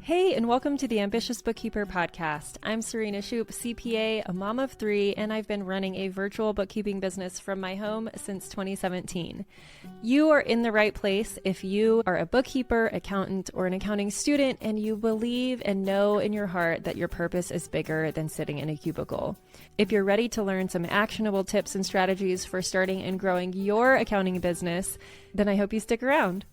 Hey, and welcome to the Ambitious Bookkeeper Podcast. I'm Serena Shoup, CPA, a mom of three, and I've been running a virtual bookkeeping business from my home since 2017. You are in the right place if you are a bookkeeper, accountant, or an accounting student, and you believe and know in your heart that your purpose is bigger than sitting in a cubicle. If you're ready to learn some actionable tips and strategies for starting and growing your accounting business, then I hope you stick around.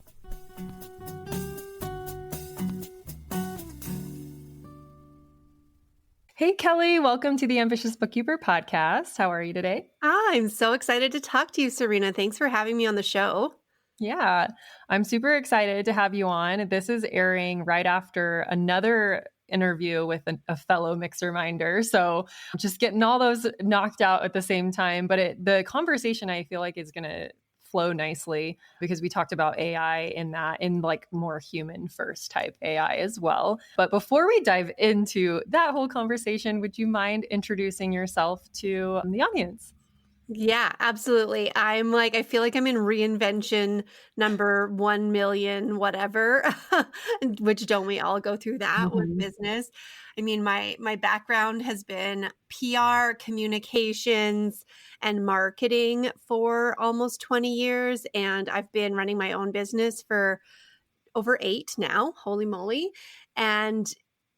Hey, Kelly, welcome to the Ambitious Bookkeeper Podcast. How are you today? I'm so excited to talk to you, Serena. Thanks for having me on the show. Yeah, I'm super excited to have you on. This is airing right after another interview with a fellow mixer minder. So just getting all those knocked out at the same time. But the conversation I feel like is going to flow nicely because we talked about AI in like more human first type AI as well. But before we dive into that whole conversation, would you mind introducing yourself to the audience? Yeah, absolutely. I feel like I'm in reinvention number 1 million, whatever, which don't we all go through that with business? I mean, my background has been PR, communications, and marketing for almost 20 years. And I've been running my own business for over 8 now, holy moly. And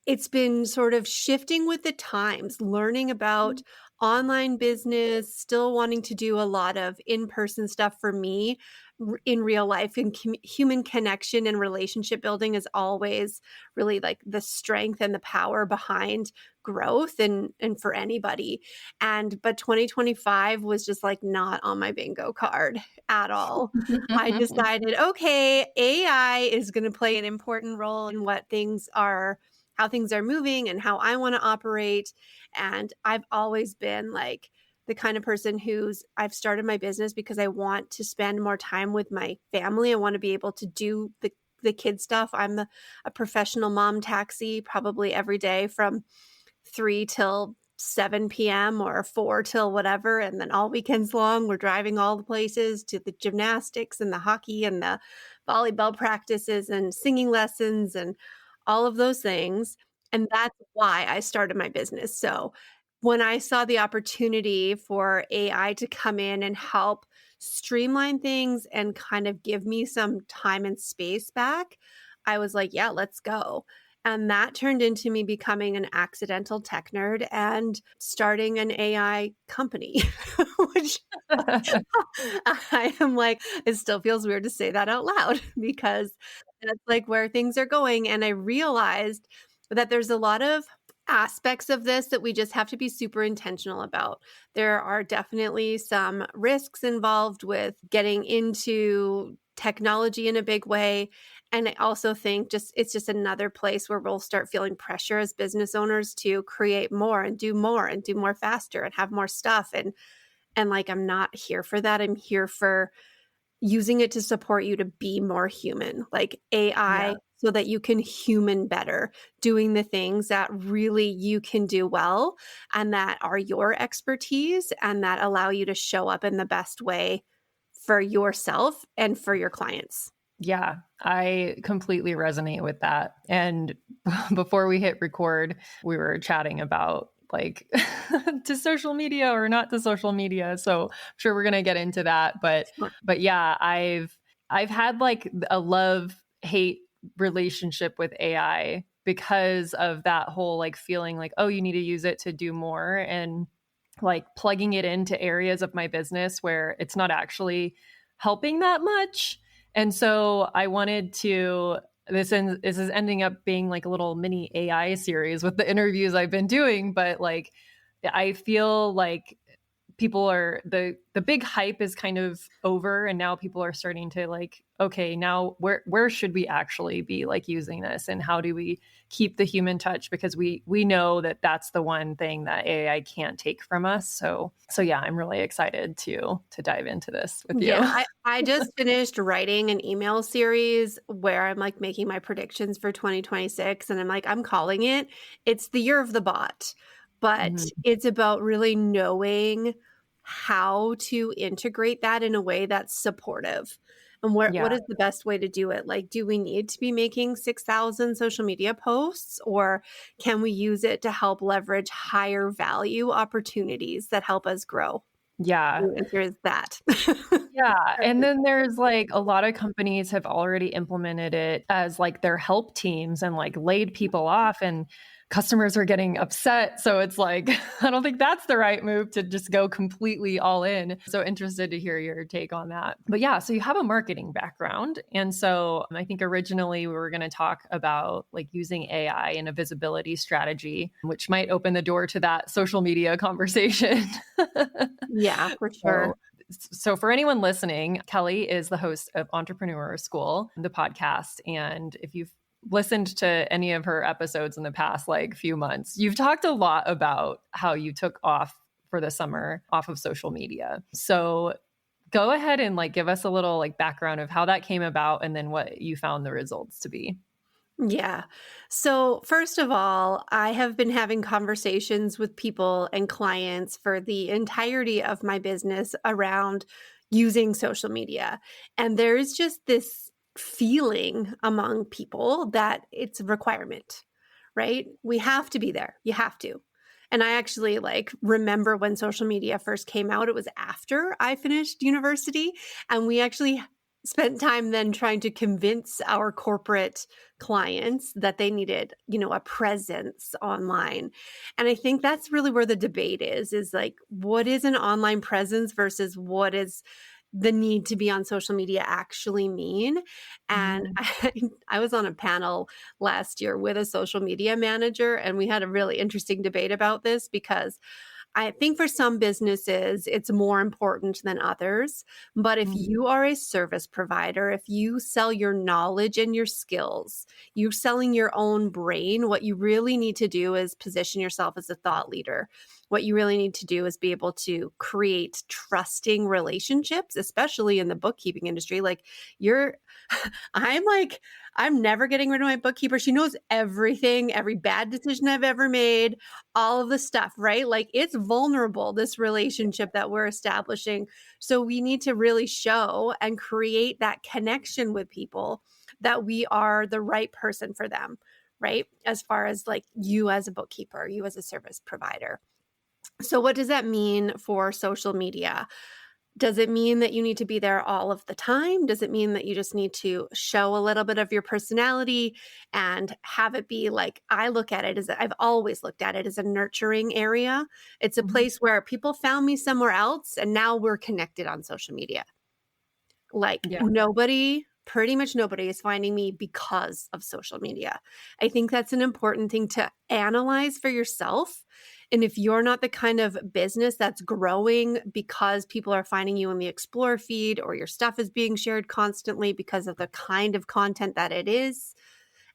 it's been sort of shifting with the times, learning about online business, still wanting to do a lot of in-person stuff for me in real life, and human connection and relationship building is always really like the strength and the power behind growth and for anybody. But 2025 was just like not on my bingo card at all. I decided, okay, AI is going to play an important role in how things are moving and how I want to operate. And I've always been like the kind of person I've started my business because I want to spend more time with my family. I want to be able to do the kid stuff. I'm a professional mom taxi probably every day from 3 till 7 p.m. or 4 till whatever. And then all weekends long, we're driving all the places to the gymnastics and the hockey and the volleyball practices and singing lessons and all of those things. And that's why I started my business. So when I saw the opportunity for AI to come in and help streamline things and kind of give me some time and space back, I was like, yeah, let's go. And that turned into me becoming an accidental tech nerd and starting an AI company, which I am like, it still feels weird to say that out loud because that's like where things are going. And I realized that there's a lot of aspects of this that we just have to be super intentional about. There are definitely some risks involved with getting into technology in a big way. And I also think it's just another place where we'll start feeling pressure as business owners to create more and do more faster and have more stuff. And like, I'm not here for that. I'm here for using it to support you to be more human, like AI, so that you can human better, doing the things that really you can do well and that are your expertise and that allow you to show up in the best way for yourself and for your clients. Yeah, I completely resonate with that. And before we hit record, we were chatting about like to social media or not to social media. So I'm sure we're going to get into that. But yeah, I've had like a love-hate relationship with AI because of that whole like feeling like, oh, you need to use it to do more, and like plugging it into areas of my business where it's not actually helping that much. And so I wanted to, this is ending up being like a little mini AI series with the interviews I've been doing. But like, I feel like people are, the big hype is kind of over. And now people are starting to like, okay, now where should we actually be like using this? And how do we keep the human touch? Because we know that that's the one thing that AI can't take from us. So yeah, I'm really excited to dive into this with you. Yeah, I just finished writing an email series where I'm like making my predictions for 2026. And I'm like, I'm calling it, it's the year of the bot. But it's about really knowing how to integrate that in a way that's supportive. And Yeah. what is the best way to do it? Like, do we need to be making 6,000 social media posts, or can we use it to help leverage higher value opportunities that help us grow? Yeah. The answer is that. Yeah, and then there's, like, a lot of companies have already implemented it as, like, their help teams and, like, laid people off, and customers are getting upset, so it's like, I don't think that's the right move to just go completely all in. So interested to hear your take on that. But yeah, so you have a marketing background, and so I think originally we were gonna talk about, like, using AI in a visibility strategy, which might open the door to that social media conversation. Yeah, for So sure. so for anyone listening, Kelly is the host of Entrepreneur School, the podcast. And if you've listened to any of her episodes in the past like few months, you've talked a lot about how you took off for the summer off of social media. So go ahead and like give us a little like background of how that came about and then what you found the results to be. Yeah. So, first of all, I have been having conversations with people and clients for the entirety of my business around using social media. And there's just this feeling among people that it's a requirement, right? We have to be there. You have to. And I actually like remember when social media first came out, it was after I finished university. And we actually spent time then trying to convince our corporate clients that they needed, a presence online. And I think that's really where the debate is like, what is an online presence versus what is the need to be on social media actually mean? And Mhm. I was on a panel last year with a social media manager, and we had a really interesting debate about this because I think for some businesses, it's more important than others. But if Mhm. you are a service provider, if you sell your knowledge and your skills, you're selling your own brain, what you really need to do is position yourself as a thought leader. What you really need to do is be able to create trusting relationships, especially in the bookkeeping industry. Like you're, I'm like, I'm never getting rid of my bookkeeper. She knows everything, every bad decision I've ever made, all of the stuff, right? Like it's vulnerable, this relationship that we're establishing. So we need to really show and create that connection with people that we are the right person for them, right? As far as like you as a bookkeeper, you as a service provider. So, what does that mean for social media? Does it mean that you need to be there all of the time? Does it mean that you just need to show a little bit of your personality and have it be like, I look at it as I've always looked at it as a nurturing area. It's a Mhm. place where people found me somewhere else and now we're connected on social media. Like Yeah. nobody, pretty much nobody is finding me because of social media. I think that's an important thing to analyze for yourself. And if you're not the kind of business that's growing because people are finding you in the Explore feed or your stuff is being shared constantly because of the kind of content that it is,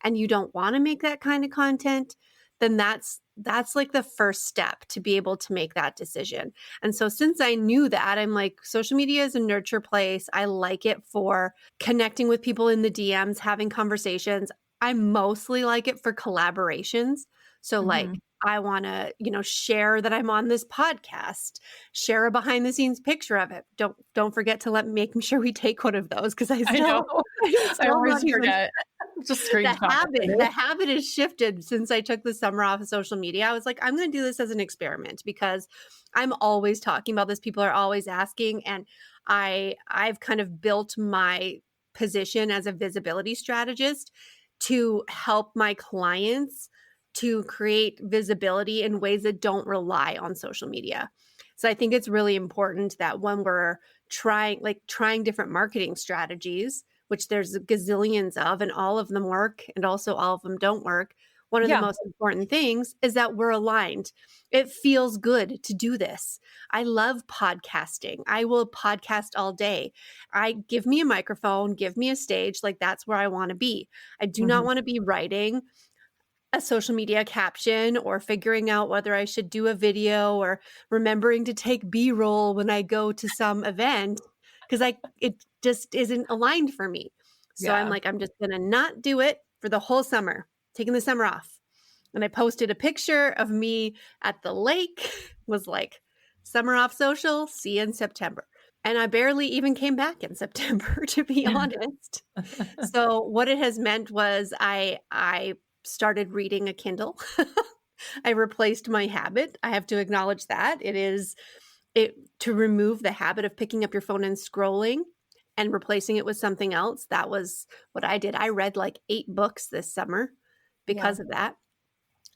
and you don't want to make that kind of content, then that's like the first step to be able to make that decision. And so since I knew that, I'm like, social media is a nurture place. I like it for connecting with people in the DMs, having conversations. I mostly like it for collaborations. So like Mhm. I want to, share that I'm on this podcast, share a behind the scenes picture of it. Don't forget to make sure we take one of those because I I know. still I'm I still not always even forget. Just the screenshot habit it. the habit has shifted since I took the summer off of social media. I was like, I'm going to do this as an experiment because I'm always talking about this. People are always asking, and I've kind of built my position as a visibility strategist to help my clients to create visibility in ways that don't rely on social media. So I think it's really important that when we're trying different marketing strategies, which there's gazillions of, and all of them work, and also all of them don't work. One of the Yeah. most important things is that we're aligned. It feels good to do this. I love podcasting. I will podcast all day. Give me a microphone, give me a stage, like that's where I want to be. I do not Mhm. want to be writing a social media caption or figuring out whether I should do a video or remembering to take B-roll when I go to some event because it just isn't aligned for me. So I'm Yeah. like, I'm just going to not do it for the whole summer, taking the summer off. And I posted a picture of me at the lake, was like, summer off social, see you in September. And I barely even came back in September, to be honest. So what it has meant was I started reading a Kindle. I replaced my habit. I have to acknowledge that. It to remove the habit of picking up your phone and scrolling and replacing it with something else. That was what I did. I read like 8 books this summer Yeah. because of that.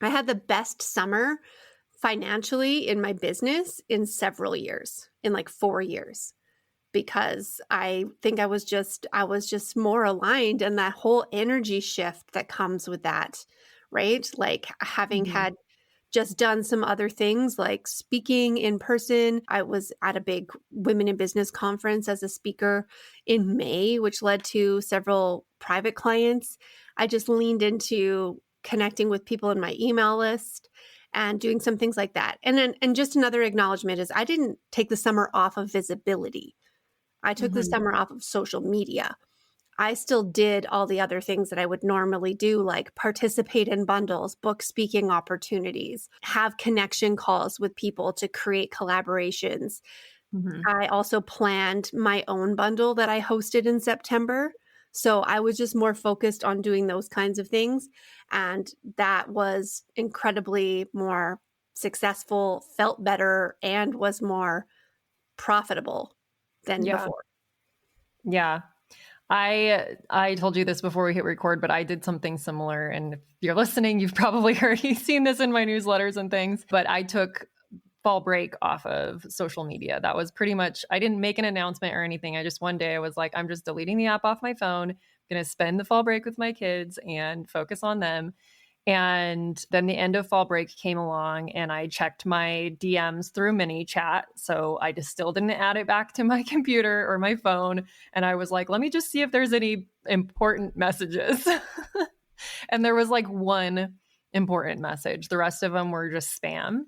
I had the best summer financially in my business in several years, in like 4 years, because I think I was just more aligned, and that whole energy shift that comes with that, right? Like having Mhm. had just done some other things like speaking in person. I was at a big women in business conference as a speaker in May, which led to several private clients. I just leaned into connecting with people in my email list and doing some things like that. And just another acknowledgement is I didn't take the summer off of visibility. I took the Mhm. summer off of social media. I still did all the other things that I would normally do, like participate in bundles, book speaking opportunities, have connection calls with people to create collaborations. Mhm. I also planned my own bundle that I hosted in September. So I was just more focused on doing those kinds of things. And that was incredibly more successful, felt better, and was more profitable than Yeah. before. Yeah. I told you this before we hit record, but I did something similar. And if you're listening, you've probably already seen this in my newsletters and things. But I took fall break off of social media. That was pretty much, I didn't make an announcement or anything. I just one day I was like, I'm just deleting the app off my phone, going to spend the fall break with my kids and focus on them. And then the end of fall break came along and I checked my DMs through ManyChat. So I just still didn't add it back to my computer or my phone. And I was like, let me just see if there's any important messages. And there was like one important message. The rest of them were just spam.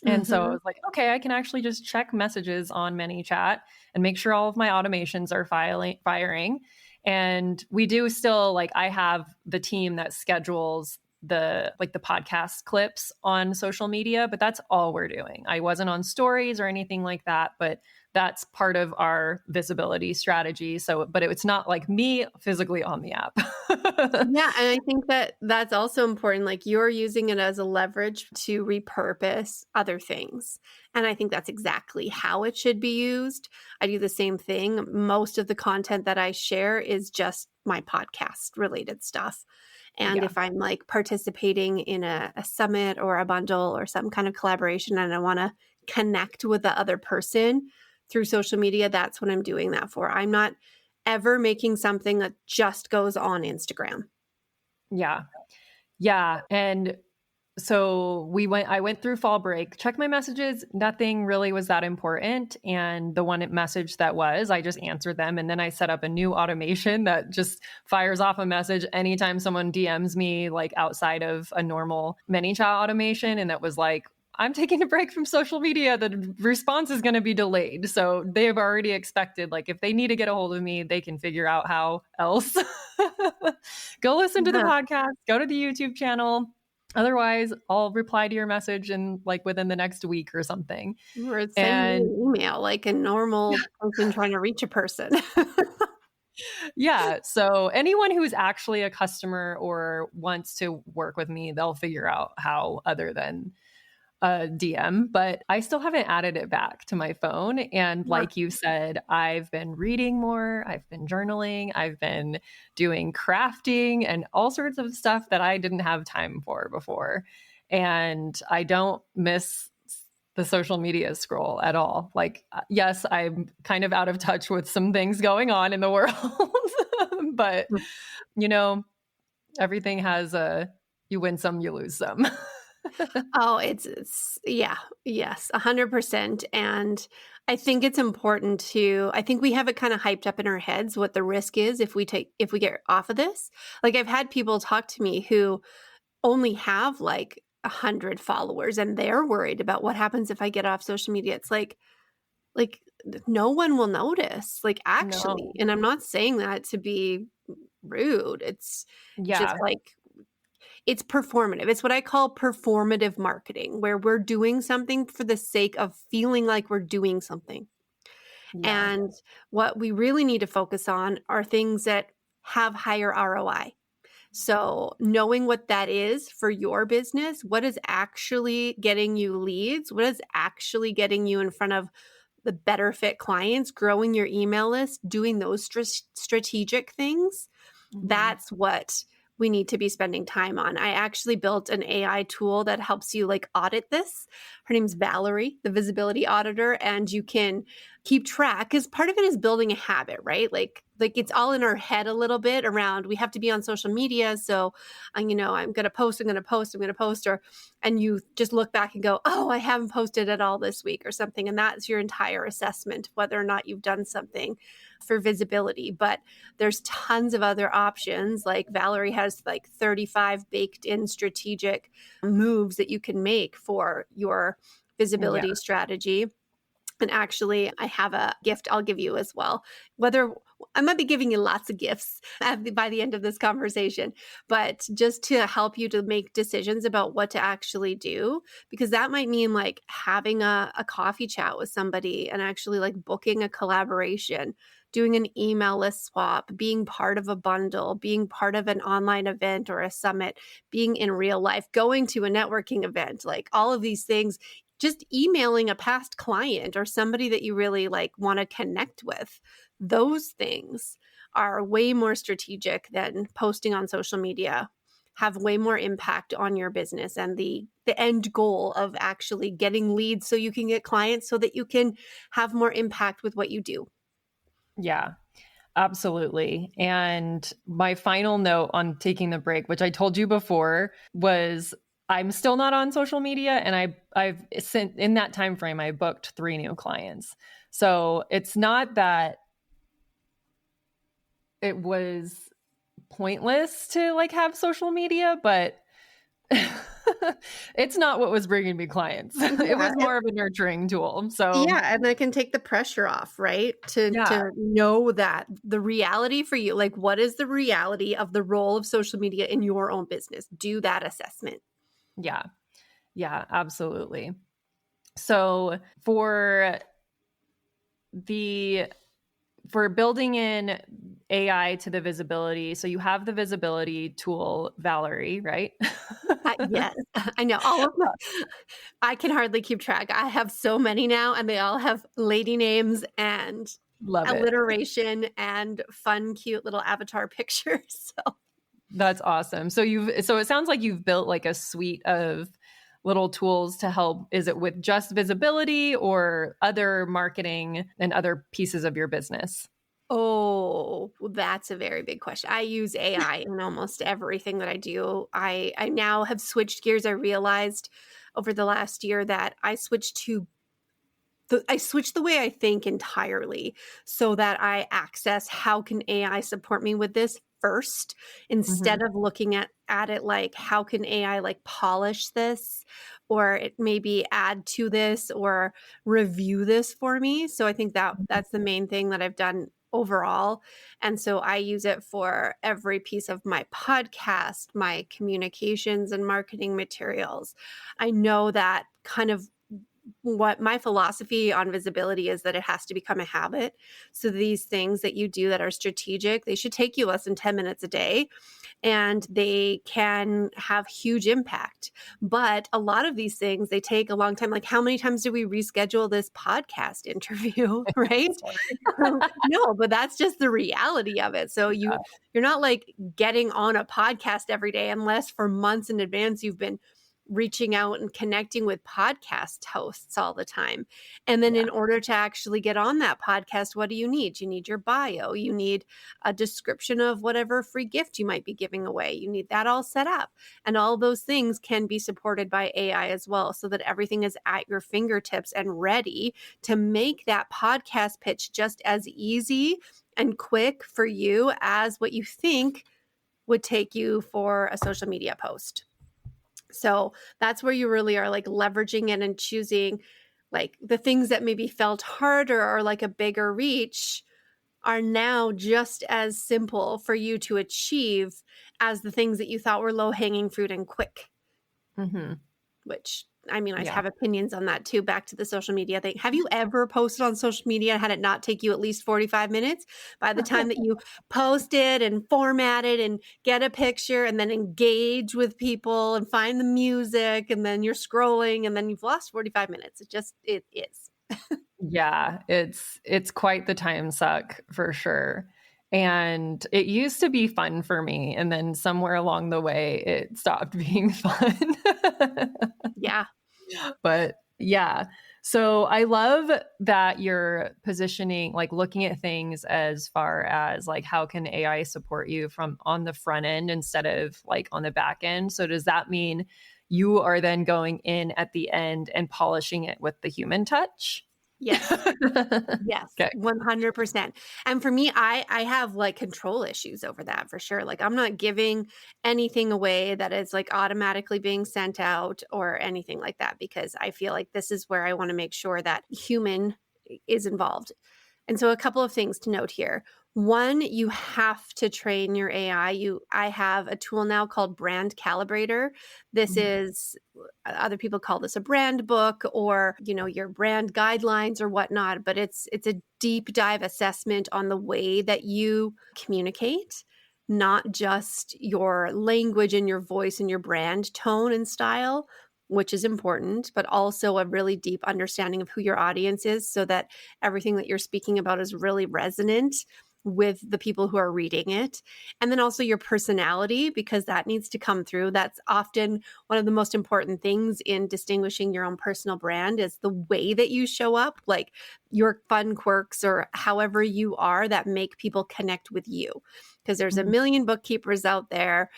And so I Mhm. was like, okay, I can actually just check messages on ManyChat and make sure all of my automations are firing. And we do still like I have the team that schedules the podcast clips on social media, but that's all we're doing. I wasn't on stories or anything like that, but that's part of our visibility strategy. So, but it's not like me physically on the app. Yeah, and I think that that's also important. Like you're using it as a leverage to repurpose other things. And I think that's exactly how it should be used. I do the same thing. Most of the content that I share is just my podcast related stuff. And Yeah. if I'm like participating in a summit or a bundle or some kind of collaboration and I want to connect with the other person through social media, that's what I'm doing that for. I'm not ever making something that just goes on Instagram. Yeah. Yeah. And so I went through fall break, checked my messages. Nothing really was that important. And the one message that was, I just answered them. And then I set up a new automation that just fires off a message anytime someone DMs me, like outside of a normal ManyChat automation. And that was like, I'm taking a break from social media. The response is going to be delayed. So they've already expected, like, if they need to get a hold of me, they can figure out how else. Go listen to the Yeah. podcast, go to the YouTube channel. Otherwise, I'll reply to your message in like within the next week or something. Or send me And an email like a normal person trying to reach a person. yeah, so anyone who's actually a customer or wants to work with me, they'll figure out how other than a DM, but I still haven't added it back to my phone. And Yeah. like you said, I've been reading more, I've been journaling, I've been doing crafting and all sorts of stuff that I didn't have time for before. And I don't miss the social media scroll at all. Like, yes, I'm kind of out of touch with some things going on in the world, but you know, everything has you win some, you lose some. Oh, it's yeah, yes, 100%. And I think it's important I think we have it kind of hyped up in our heads what the risk is if we get off of this. Like I've had people talk to me who only have like 100 followers and they're worried about what happens if I get off social media. It's like no one will notice, like actually. No. And I'm not saying that to be rude. It's just Yeah. like it's performative. It's what I call performative marketing, where we're doing something for the sake of feeling like we're doing something. Yeah. And what we really need to focus on are things that have higher ROI. So, knowing what that is for your business, what is actually getting you leads, what is actually getting you in front of the better fit clients, growing your email list, doing those strategic things, Mhm. that's what we need to be spending time on. I actually built an AI tool that helps you like audit this. Her name's Valerie, the visibility auditor, and you can keep track because part of it is building a habit, right? Like it's all in our head a little bit around we have to be on social media. So, I'm going to post, I'm going to post, I'm going to post, and you just look back and go, oh, I haven't posted at all this week or something. And that's your entire assessment, whether or not you've done something for visibility. But there's tons of other options. Like Valerie has like 35 baked in strategic moves that you can make for your Yeah. visibility strategy. And actually, I have a gift I'll give you as well. Whether I might be giving you lots of gifts by the end of this conversation, but just to help you to make decisions about what to actually do, because that might mean like having a coffee chat with somebody and actually like booking a collaboration, doing an email list swap, being part of a bundle, being part of an online event or a summit, being in real life, going to a networking event, like all of these things, just emailing a past client or somebody that you really like want to connect with. Those things are way more strategic than posting on social media, have way more impact on your business and the end goal of actually getting leads so you can get clients so that you can have more impact with what you do. Yeah. Absolutely. And my final note on taking the break, which I told you before, was I'm still not on social media, and I've sent in that time frame I booked 3 new clients. So it's not that it was pointless to like have social media, but it's not what was bringing me clients. It Yeah, was more of a nurturing tool. So yeah, and that can take the pressure off, right? yeah, To know that the reality for you, like what is the reality of the role of social media in your own business? Do that assessment. yeah, yeah, absolutely. So the for building in AI to the visibility, so you have the visibility tool, Valerie, right? Yes, I know all of my I can hardly keep track. I have so many now, and they all have lady names and Love it. alliteration and fun, cute little avatar pictures. So That's awesome. So it sounds like you've built like a suite of little tools to help. Is it with just visibility or other marketing and other pieces of your business? oh, well, that's a very big question. I use AI in almost everything that I do. I now have switched gears. I realized over the last year that I switched the way I think entirely so that I access how can AI support me with this first Mhm. instead of looking at it like how can AI like polish this or it maybe add to this or review this for me. So I think that Mhm. that's the main thing that I've done overall. And so I use it for every piece of my podcast, my communications and marketing materials. I know that kind of what my philosophy on visibility is that it has to become a habit. So these things that you do that are strategic, they should take you less than 10 minutes a day and they can have huge impact. But a lot of these things, they take a long time. Like how many times do we reschedule this podcast interview, right? Sorry. No, but that's just the reality of it. So Yeah. you're not like getting on a podcast every day unless for months in advance you've been reaching out and connecting with podcast hosts all the time. And then Yeah. in order to actually get on that podcast, what do you need? You need your bio, you need a description of whatever free gift you might be giving away. You need that all set up. And all those things can be supported by AI as well, so that everything is at your fingertips and ready to make that podcast pitch just as easy and quick for you as what you think would take you for a social media post. So that's where you really are like leveraging it and choosing like the things that maybe felt harder or like a bigger reach are now just as simple for you to achieve as the things that you thought were low hanging fruit and quick, Mhm. which I mean, I Yeah. have opinions on that too. Back to the social media thing. Have you ever posted on social media and had it not take you at least 45 minutes? By the time that you post it and format it and get a picture and then engage with people and find the music and then you're scrolling and then you've lost 45 minutes. It is. Yeah, it's quite the time suck for sure. And it used to be fun for me, and then somewhere along the way it stopped being fun. Yeah. But yeah. So I love that you're positioning, like looking at things as far as like how can AI support you from on the front end instead of like on the back end. So does that mean you are then going in at the end and polishing it with the human touch? Yes. Yes, Okay. 100%. And for me, I have like control issues over that for sure. Like I'm not giving anything away that is like automatically being sent out or anything like that because I feel like this is where I want to make sure that human is involved. And so a couple of things to note here. One, you have to train your AI. I have a tool now called Brand Calibrator. This Mhm. is other people call this a brand book or, your brand guidelines or whatnot, but it's a deep dive assessment on the way that you communicate, not just your language and your voice and your brand tone and style, which is important, but also a really deep understanding of who your audience is so that everything that you're speaking about is really resonant with the people who are reading it. And then also your personality, because that needs to come through. That's often one of the most important things in distinguishing your own personal brand is the way that you show up, like your fun quirks or however you are that make people connect with you. Because there's a Mhm. million bookkeepers out there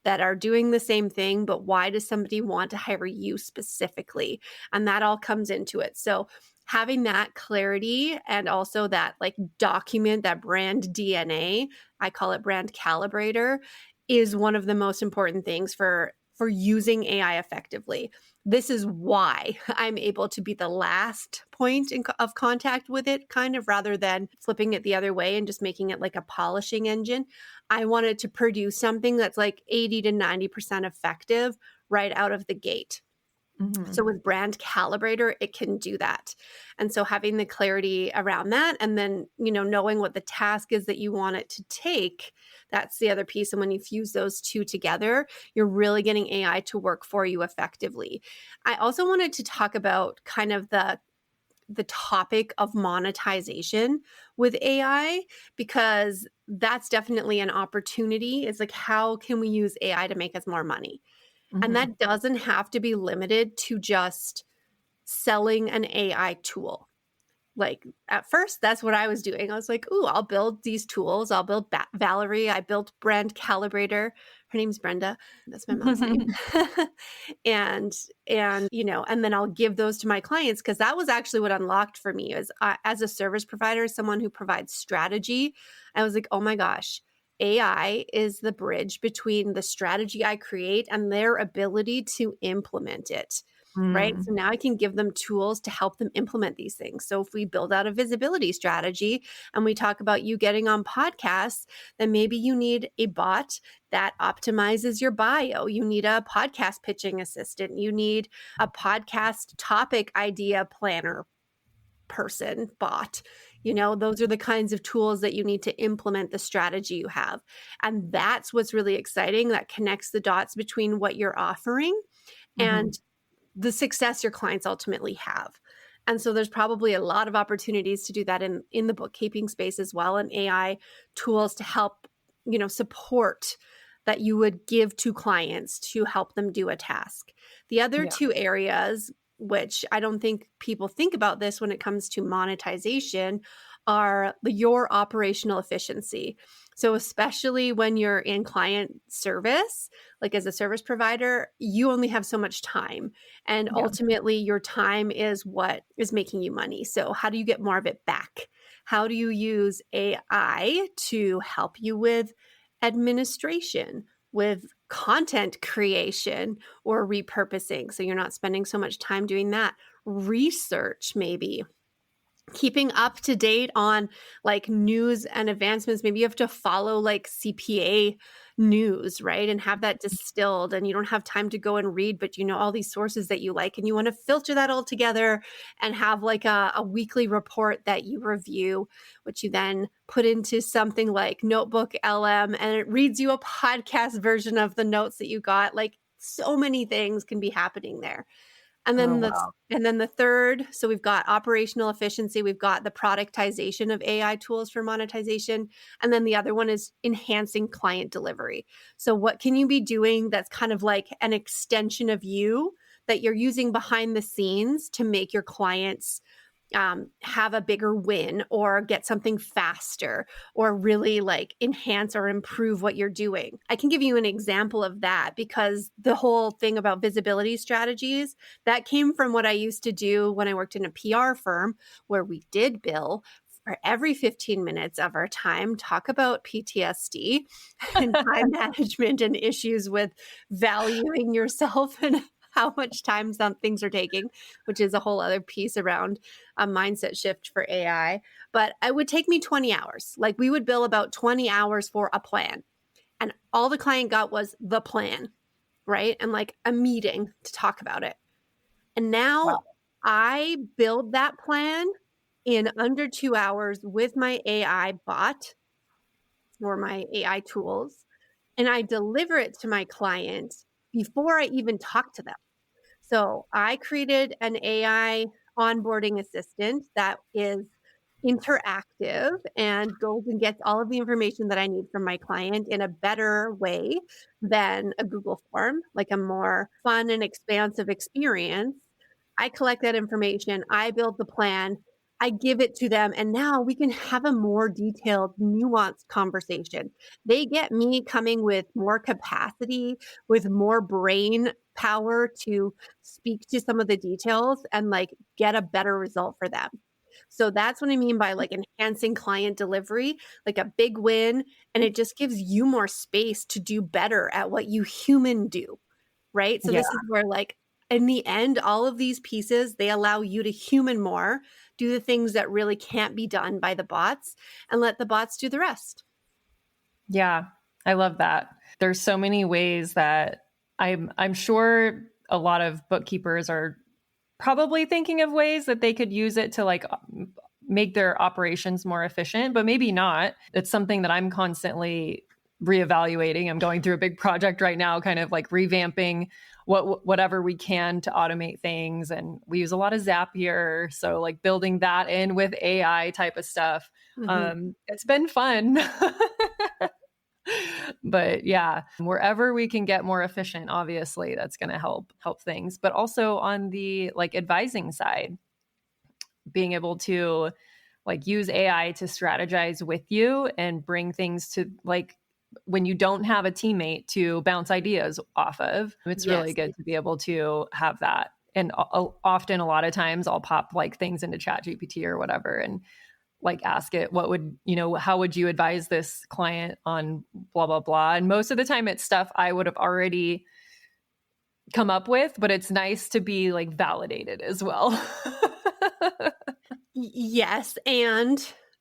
that are doing the same thing, but why does somebody want to hire you specifically? And that all comes into it. So having that clarity and also that like document, that brand DNA, I call it brand calibrator, is one of the most important things for using AI effectively. This is why I'm able to be the last point of contact with it, kind of rather than flipping it the other way and just making it like a polishing engine. I wanted to produce something that's like 80 to 90% effective right out of the gate. So Mhm. with Brand Calibrator, it can do that. And so having the clarity around that and then, knowing what the task is that you want it to take, that's the other piece. And when you fuse those two together, you're really getting AI to work for you effectively. I also wanted to talk about kind of the topic of monetization with AI because that's definitely an opportunity. It's like, how can we use AI to make us more money? And Mhm. that doesn't have to be limited to just selling an AI tool. Like at first, that's what I was doing. I was like, "Ooh, I'll build these tools. I'll build Valerie. I built Brand Calibrator. Her name's Brenda. That's my mom's name." and and then I'll give those to my clients because that was actually what unlocked for me is as a service provider, someone who provides strategy. I was like, "Oh my gosh." AI is the bridge between the strategy I create and their ability to implement it. Right. So Mm. now I can give them tools to help them implement these things. So if we build out a visibility strategy and we talk about you getting on podcasts, then maybe you need a bot that optimizes your bio. You need a podcast pitching assistant. You need a podcast topic idea planner person bot. Those are the kinds of tools that you need to implement the strategy you have. And that's what's really exciting that connects the dots between what you're offering and Mhm. the success your clients ultimately have. And so there's probably a lot of opportunities to do that in the bookkeeping space as well, and AI tools to help, support that you would give to clients to help them do a task. The other Yeah. two areas, which I don't think people think about this when it comes to monetization, are your operational efficiency. So especially when you're in client service, like as a service provider, you only have so much time. And Yeah. ultimately, your time is what is making you money. So, how do you get more of it back? How do you use AI to help you with administration, with content creation or repurposing? So, you're not spending so much time doing that. Research, maybe keeping up to date on like news and advancements. Maybe you have to follow like CPA news, right? And have that distilled, and you don't have time to go and read, but you know all these sources that you like, and you want to filter that all together and have like a weekly report that you review, which you then put into something like Notebook LM, and it reads you a podcast version of the notes that you got. Like so many things can be happening there. And Oh, then wow. the third, so we've got operational efficiency, we've got the productization of AI tools for monetization, and then the other one is enhancing client delivery. So what can you be doing that's kind of like an extension of you that you're using behind the scenes to make your clients have a bigger win or get something faster or really like enhance or improve what you're doing. I can give you an example of that because the whole thing about visibility strategies, that came from what I used to do when I worked in a PR firm where we did bill for every 15 minutes of our time, talk about PTSD and time management and issues with valuing yourself and how much time some things are taking, which is a whole other piece around a mindset shift for AI. But it would take me 20 hours. Like we would bill about 20 hours for a plan. And all the client got was the plan, right? And like a meeting to talk about it. And now Wow. I build that plan in under 2 hours with my AI bot or my AI tools. And I deliver it to my client before I even talk to them. So I created an AI onboarding assistant that is interactive and goes and gets all of the information that I need from my client in a better way than a Google form, like a more fun and expansive experience. I collect that information, I build the plan, I give it to them, and now we can have a more detailed, nuanced conversation. They get me coming with more capacity, with more brain power to speak to some of the details and like get a better result for them. So that's what I mean by like enhancing client delivery, like a big win. And it just gives you more space to do better at what you human do. Right. So Yeah. this is where like in the end, all of these pieces, they allow you to human more, do the things that really can't be done by the bots, and let the bots do the rest. Yeah. I love that. There's so many ways that I'm sure a lot of bookkeepers are probably thinking of ways that they could use it to like make their operations more efficient, but maybe not. It's something that I'm constantly reevaluating. I'm going through a big project right now, kind of like revamping whatever we can to automate things. And we use a lot of Zapier. So like building that in with AI type of stuff. It's been fun. But yeah, wherever we can get more efficient, obviously that's going to help things. But also on the like advising side, being able to like use AI to strategize with you and bring things to like when you don't have a teammate to bounce ideas off of. It's really Yes. good to be able to have that. And often a lot of times I'll pop like things into ChatGPT or whatever and like ask it, what would, how would you advise this client on blah, blah, blah. And most of the time it's stuff I would have already come up with, but it's nice to be like validated as well. Yes. And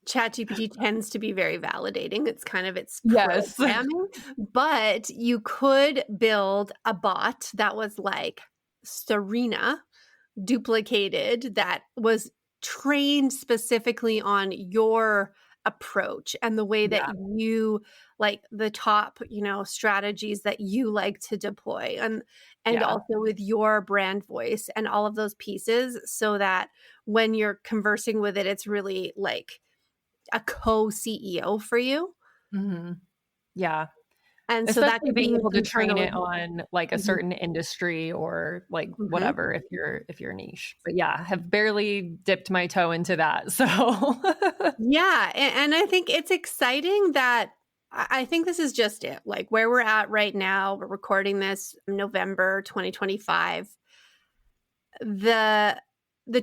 ChatGPT tends to be very validating. It's kind of its Yes. programming, but you could build a bot that was like Serena duplicated that was trained specifically on your approach and the way that Yeah. you like the top, strategies that you like to deploy and Yeah. also with your brand voice and all of those pieces so that when you're conversing with it, it's really like a co-CEO for you. Mm-hmm. Yeah. And so that Especially could be being used able to train internally. it on like a Mhm, certain industry or like mhm. whatever if you're niche. But yeah, have barely dipped my toe into that. So Yeah, and I think it's exciting that I think this is just it. Like where we're at right now, we're recording this November 2025. The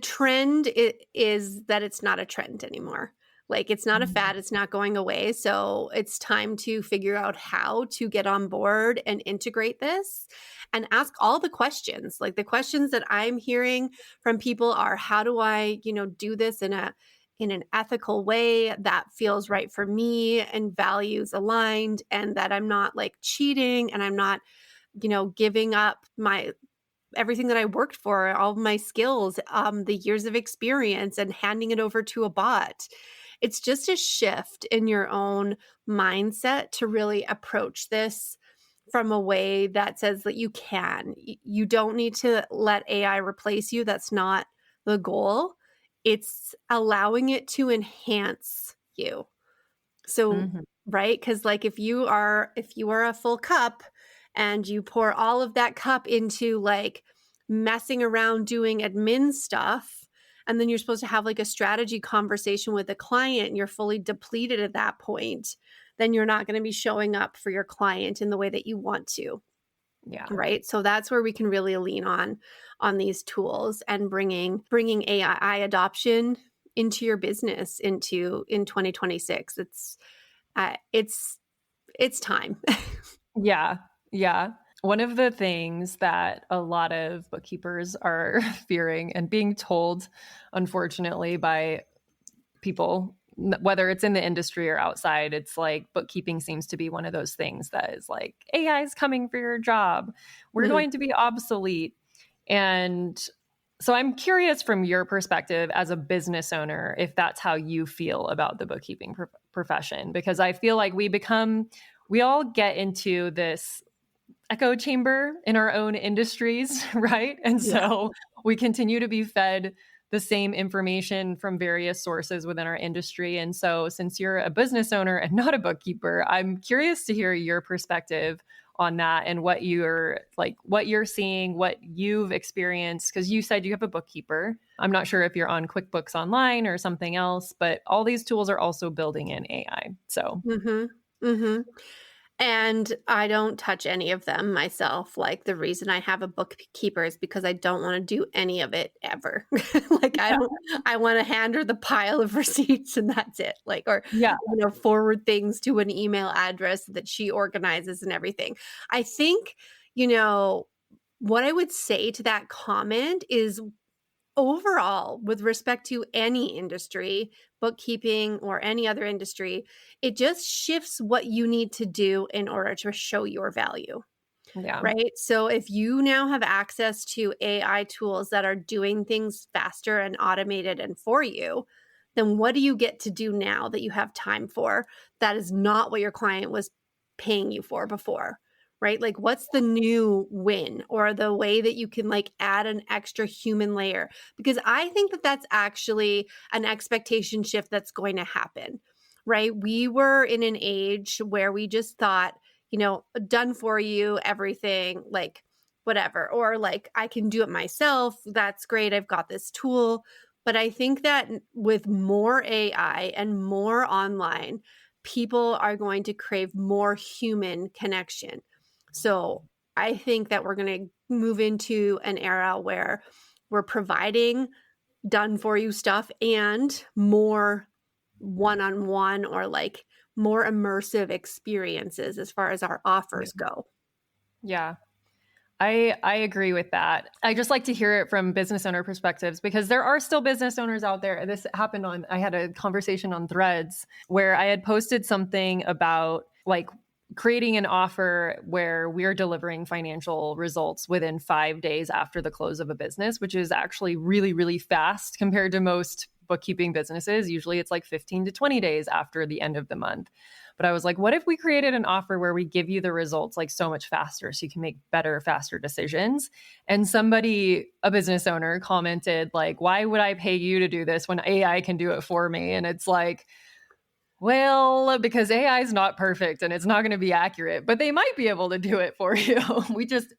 trend is that it's not a trend anymore. Like it's not a Mhm. fad, it's not going away. So it's time to figure out how to get on board and integrate this and ask all the questions. Like the questions that I'm hearing from people are how do I, do this in an ethical way that feels right for me and values aligned and that I'm not like cheating and I'm not, giving up my everything that I worked for, all of my skills, the years of experience and handing it over to a bot. It's just a shift in your own mindset to really approach this from a way that says that you can. You don't need to let AI replace you. That's not the goal. It's allowing it to enhance you. So, Mhm. right? Because like if you are a full cup and you pour all of that cup into like messing around doing admin stuff, and then you're supposed to have like a strategy conversation with a client and you're fully depleted at that point, then you're not going to be showing up for your client in the way that you want to. Yeah. Right. So that's where we can really lean on these tools and bringing AI adoption into your business into in 2026. It's time. Yeah. Yeah. One of the things that a lot of bookkeepers are fearing and being told, unfortunately, by people, whether it's in the industry or outside, it's like bookkeeping seems to be one of those things that is like, AI is coming for your job. We're Mhm. going to be obsolete. And so I'm curious from your perspective as a business owner, if that's how you feel about the bookkeeping profession, because I feel like we all get into this echo chamber in our own industries, right? And Yeah. so we continue to be fed the same information from various sources within our industry. And so, since you're a business owner and not a bookkeeper, I'm curious to hear your perspective on that and what you're seeing, what you've experienced, because you said you have a bookkeeper. I'm not sure if you're on QuickBooks Online or something else, but all these tools are also building in AI. So, Mhm. Mhm. And I don't touch any of them myself. Like the reason I have a bookkeeper is because I don't want to do any of it ever. Like I yeah. don't I want to hand her the pile of receipts and that's it. Like or Yeah. forward things to an email address that she organizes and everything. I think, you know, what I would say to that comment is overall, with respect to any industry, bookkeeping or any other industry, it just shifts what you need to do in order to show your value, Yeah. right? So if you now have access to AI tools that are doing things faster and automated and for you, then what do you get to do now that you have time for? That is not what your client was paying you for before, right? Like what's the new win or the way that you can like add an extra human layer? Because I think that that's actually an expectation shift that's going to happen, right? We were in an age where we just thought, done for you, everything, like whatever. Or like, I can do it myself. That's great. I've got this tool. But I think that with more AI and more online, people are going to crave more human connection. So I think that we're going to move into an era where we're providing done for you stuff and more one on one or like more immersive experiences as far as our offers go. Yeah. I agree with that. I just like to hear it from business owner perspectives because there are still business owners out there. I had a conversation on Threads where I had posted something about like creating an offer where we're delivering financial results within 5 days after the close of a business, which is actually really, really fast compared to most bookkeeping businesses. Usually it's like 15 to 20 days after the end of the month. But I was like, what if we created an offer where we give you the results like so much faster so you can make better, faster decisions? And a business owner commented, like, why would I pay you to do this when AI can do it for me? And it's like, well, because AI is not perfect and it's not going to be accurate, but they might be able to do it for you.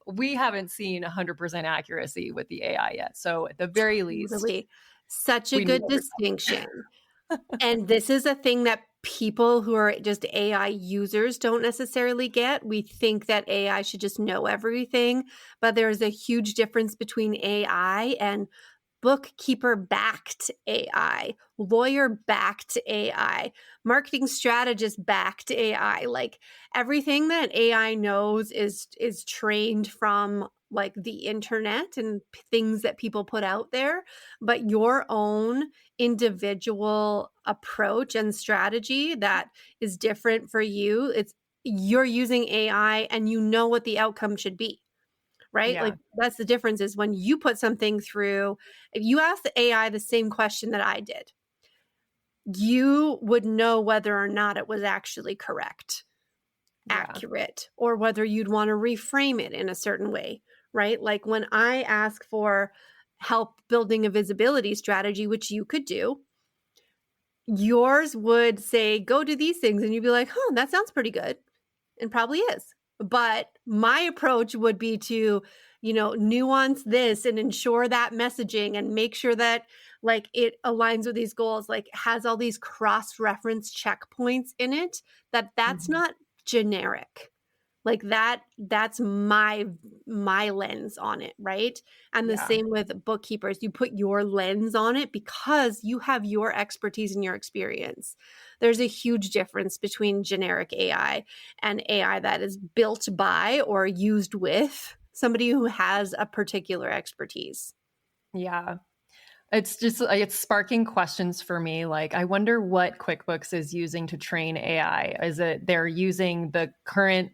We haven't seen 100% accuracy with the AI yet. So at the very least, Really, such a we need good oversight. distinction. And this is a thing that people who are just AI users don't necessarily get. We think that AI should just know everything, but there's a huge difference between AI and bookkeeper backed AI, lawyer backed AI, marketing strategist backed AI. Like everything that AI knows is trained from like the internet and things that people put out there, but your own individual approach and strategy that is different for you, you're using AI and you know what the outcome should be. Right? Yeah. Like that's the difference is when you put something through, if you ask the AI the same question that I did, you would know whether or not it was actually correct, Yeah. accurate, or whether you'd want to reframe it in a certain way, right? Like when I ask for help building a visibility strategy, which you could do, yours would say, go do these things. And you'd be like, huh, that sounds pretty good. And probably is. But my approach would be to, nuance this and ensure that messaging and make sure that like it aligns with these goals, like has all these cross-reference checkpoints in it, that's Mhm. not generic. Like that's my lens on it, right? And the Yeah. same with bookkeepers. You put your lens on it because you have your expertise and your experience. There's a huge difference between generic AI and AI that is built by or used with somebody who has a particular expertise. Yeah. It's just it's sparking questions for me. Like, I wonder what QuickBooks is using to train AI. Is it they're using the current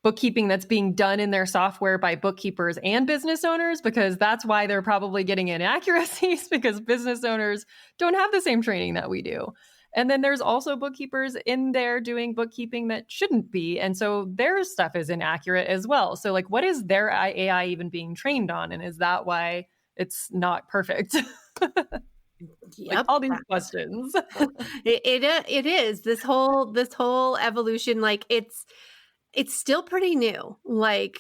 bookkeeping that's being done in their software by bookkeepers and business owners? Because that's why they're probably getting inaccuracies because business owners don't have the same training that we do. And then there's also bookkeepers in there doing bookkeeping that shouldn't be. And so their stuff is inaccurate as well. So, like, what is their AI even being trained on? And is that why it's not perfect? Like Yep. all these questions. It is this whole evolution. Like it's still pretty new. Like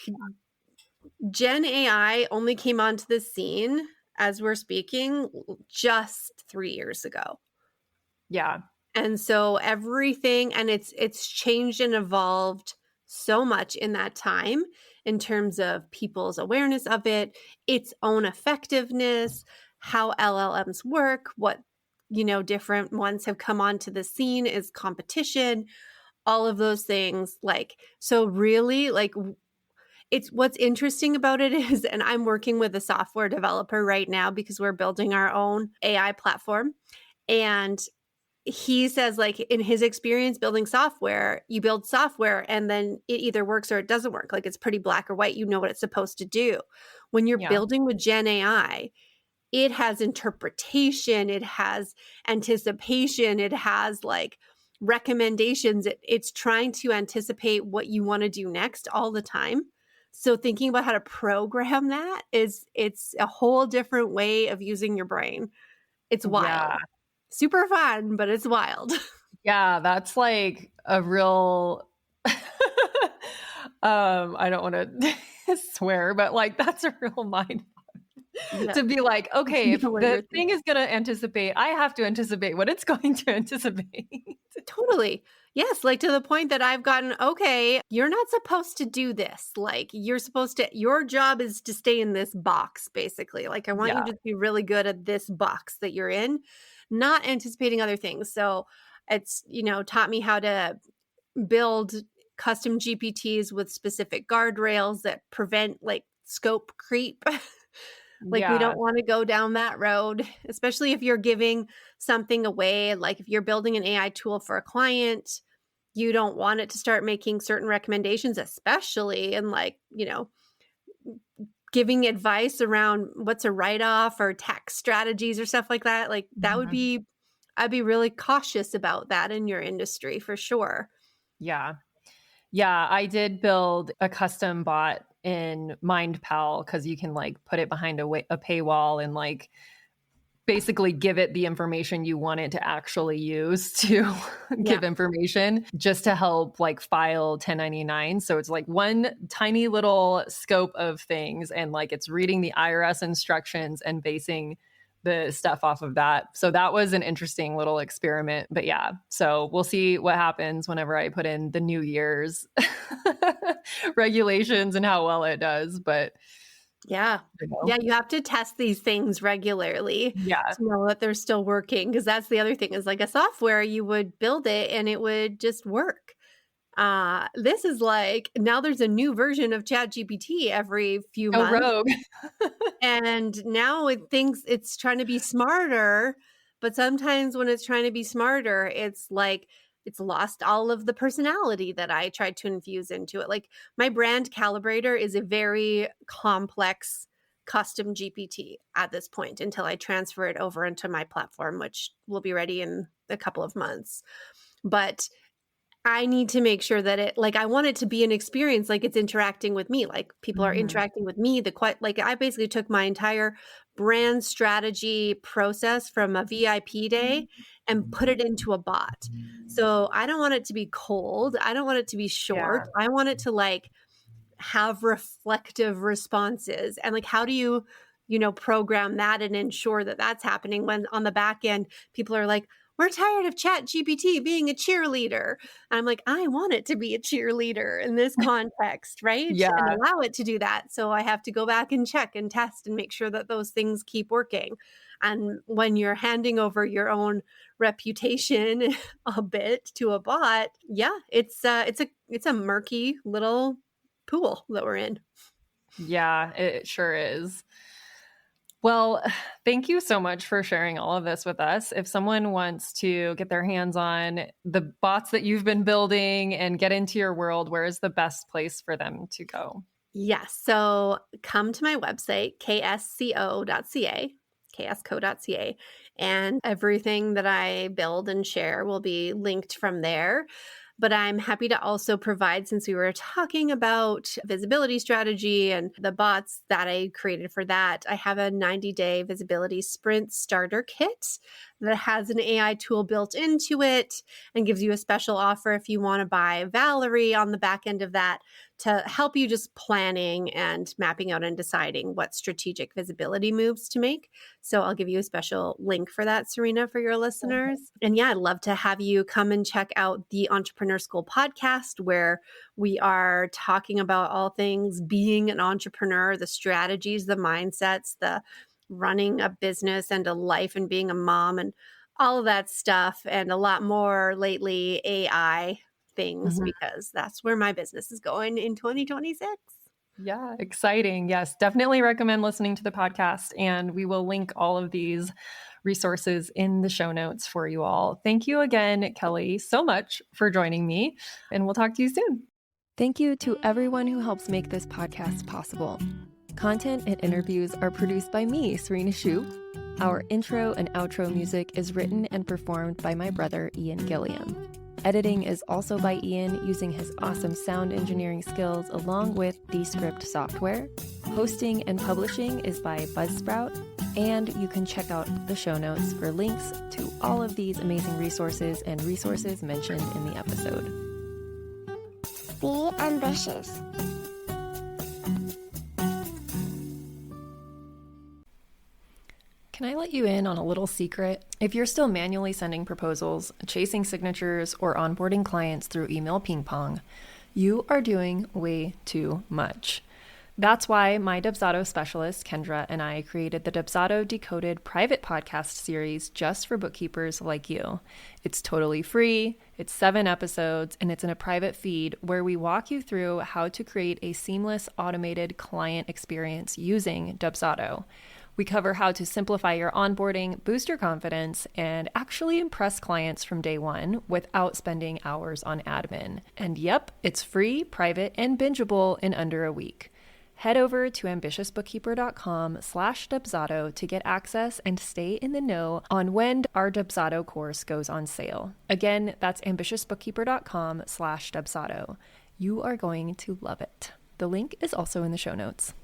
Gen AI only came onto the scene as we're speaking just 3 years ago. Yeah. And so everything and it's changed and evolved so much in that time in terms of people's awareness of it, its own effectiveness, how LLMs work, what different ones have come onto the scene is competition, all of those things. Like so really like it's what's interesting about it is, and I'm working with a software developer right now because we're building our own AI platform. And he says, like, in his experience building software, you build software and then it either works or it doesn't work. Like, it's pretty black or white. You know what it's supposed to do. When you're Yeah. building with Gen AI, it has interpretation, it has anticipation, it has like recommendations. It's trying to anticipate what you want to do next all the time. So thinking about how to program that it's a whole different way of using your brain. It's Yeah. wild. Super fun, but it's wild. Yeah. That's like a real I don't want to swear, but like that's a real mind Yeah. to be like, okay, You if know what the you're thing is gonna anticipate, I have to anticipate what it's going to anticipate. Totally. Yes, like to the point that I've gotten, okay, you're not supposed to do this. Like your job is to stay in this box, basically. Like I want you Yeah. to be really good at this box that you're in, not anticipating other things. So it's, taught me how to build custom GPTs with specific guardrails that prevent like scope creep. Like we Yeah. don't want to go down that road, especially if you're giving something away. Like if you're building an AI tool for a client, you don't want it to start making certain recommendations, especially in like, giving advice around what's a write-off or tax strategies or stuff like that. Like that would Mhm. be, I'd be really cautious about that in your industry for sure. Yeah. Yeah, I did build a custom bot in MindPal because you can like put it behind a paywall and like basically give it the information you want it to actually use to Yeah. give information just to help like file 1099. So it's like one tiny little scope of things and like it's reading the IRS instructions and basing the stuff off of that. So that was an interesting little experiment. But yeah, so we'll see what happens whenever I put in the New Year's regulations and how well it does. But Yeah. you know? Yeah, you have to test these things regularly Yeah. to know that they're still working, because that's the other thing is like a software, you would build it and it would just work. This is like now there's a new version of ChatGPT every few Go months, rogue. and now it thinks it's trying to be smarter, but sometimes when it's trying to be smarter, it's like it's lost all of the personality that I tried to infuse into it. Like my brand Calibrator is a very complex custom GPT at this point until I transfer it over into my platform, which will be ready in a couple of months. But I need to make sure that it like I want it to be an experience like it's interacting with me, like people are Mhm. interacting with me. Like I basically took my entire brand strategy process from a VIP day and put it into a bot. So I don't want it to be cold. I don't want it to be short. Yeah. I want it to like have reflective responses. And like how do you program that and ensure that that's happening when on the back end people are like, we're tired of chat gpt being a cheerleader. And I'm like, I want it to be a cheerleader in this context, right, and Yeah. allow it to do that. So I have to go back and check and test and make sure that those things keep working. And when you're handing over your own reputation a bit to a bot, yeah, it's a murky little pool that we're in. Yeah, it sure is. Well, thank you so much for sharing all of this with us. If someone wants to get their hands on the bots that you've been building and get into your world, where is the best place for them to go? Yes. So come to my website, ksco.ca, ksco.ca, and everything that I build and share will be linked from there. But I'm happy to also provide, since we were talking about visibility strategy and the bots that I created for that, I have a 90-day visibility sprint starter kit that has an AI tool built into it and gives you a special offer if you want to buy Valerie on the back end of that to help you just planning and mapping out and deciding what strategic visibility moves to make. So I'll give you a special link for that, Serena, for your listeners. And yeah, I'd love to have you come and check out the Entrepreneur School podcast, where we are talking about all things being an entrepreneur, the strategies, the mindsets, the running a business and a life and being a mom and all of that stuff, and a lot more lately AI things, Mhm. because that's where my business is going in 2026. Yeah, exciting. Yes, definitely recommend listening to the podcast. And we will link all of these resources in the show notes for you all. Thank you again, Kelly, so much for joining me. And we'll talk to you soon. Thank you to everyone who helps make this podcast possible. Content and interviews are produced by me, Serena Shu. Our intro and outro music is written and performed by my brother, Ian Gilliam. Editing is also by Ian using his awesome sound engineering skills along with Descript software. Hosting and publishing is by Buzzsprout. And you can check out the show notes for links to all of these amazing resources and resources mentioned in the episode. Be ambitious. Can I let you in on a little secret? If you're still manually sending proposals, chasing signatures, or onboarding clients through email ping pong, you are doing way too much. That's why my Dubsado specialist, Kendra, and I created the Dubsado Decoded private podcast series just for bookkeepers like you. It's totally free, it's 7 episodes, and it's in a private feed where we walk you through how to create a seamless automated client experience using Dubsado. We cover how to simplify your onboarding, boost your confidence, and actually impress clients from day one without spending hours on admin. And yep, it's free, private, and bingeable in under a week. Head over to ambitiousbookkeeper.com/Dubsado to get access and stay in the know on when our Dubsado course goes on sale. Again, that's ambitiousbookkeeper.com/Dubsado. You are going to love it. The link is also in the show notes.